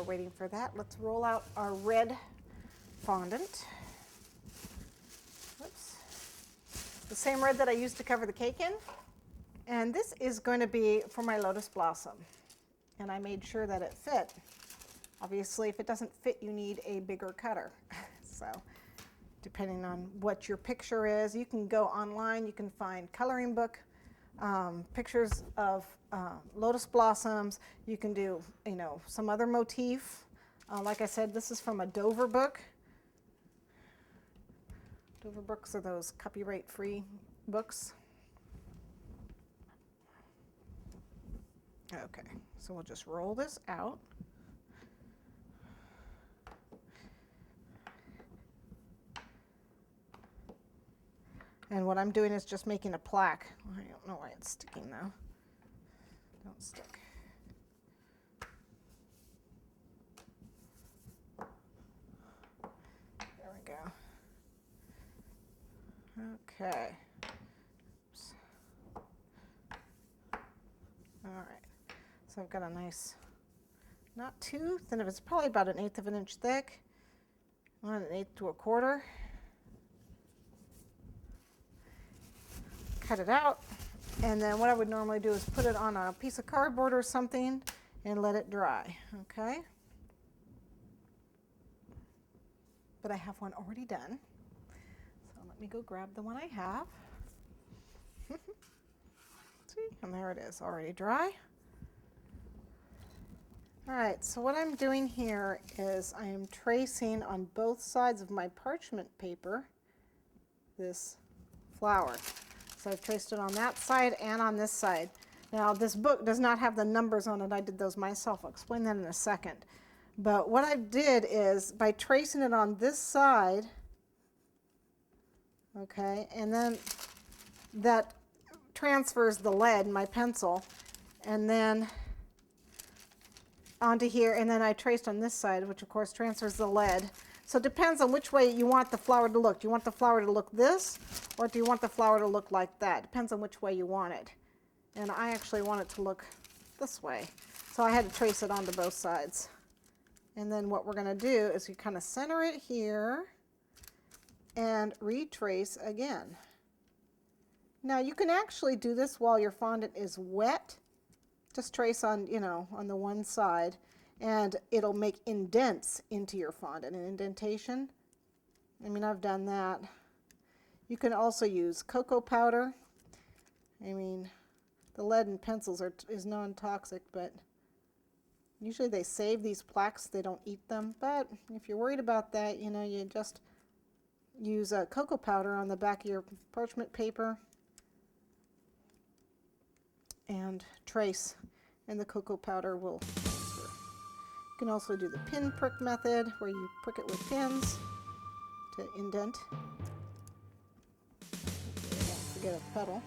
waiting for that, let's roll out our red fondant. Whoops. The same red that I used to cover the cake in. And this is going to be for my lotus blossom. And I made sure that it fit. Obviously, if it doesn't fit, you need a bigger cutter. So, depending on what your picture is, you can go online, you can find coloring book, pictures of lotus blossoms. You can do, you know, some other motif. Like I said, this is from a Dover book. Dover books are those copyright-free books. Okay, so we'll just roll this out. And what I'm doing is just making a plaque. I don't know why it's sticking though. Don't stick. There we go. Okay. Oops. All right. So I've got a nice, not too thin of it. It's probably about 1/8 of an inch thick. 1/8 to 1/4. Cut it out, and then what I would normally do is put it on a piece of cardboard or something and let it dry, okay? But I have one already done, so let me go grab the one I have. See, and there it is, already dry. All right, so what I'm doing here is I am tracing on both sides of my parchment paper this flower. So I've traced it on that side and on this side. Now this book does not have the numbers on it. I did those myself. I'll explain that in a second. But what I did is by tracing it on this side, okay, and then that transfers the lead, my pencil, and then onto here, and then I traced on this side, which of course transfers the lead. So it depends on which way you want the flower to look. Do you want the flower to look this, or do you want the flower to look like that? Depends on which way you want it. And I actually want it to look this way. So I had to trace it onto both sides. And then what we're going to do is you kind of center it here and retrace again. Now you can actually do this while your fondant is wet. Just trace on, you know, on the one side, and it'll make indents into your fondant, an indentation. I mean, I've done that. You can also use cocoa powder. I mean, the lead in pencils is non-toxic, but usually they save these plaques, they don't eat them. But if you're worried about that, you know, you just use cocoa powder on the back of your parchment paper and trace, and the cocoa powder will transfer. You can also do the pin prick method, where you prick it with pins to indent. Okay, don't forget a petal.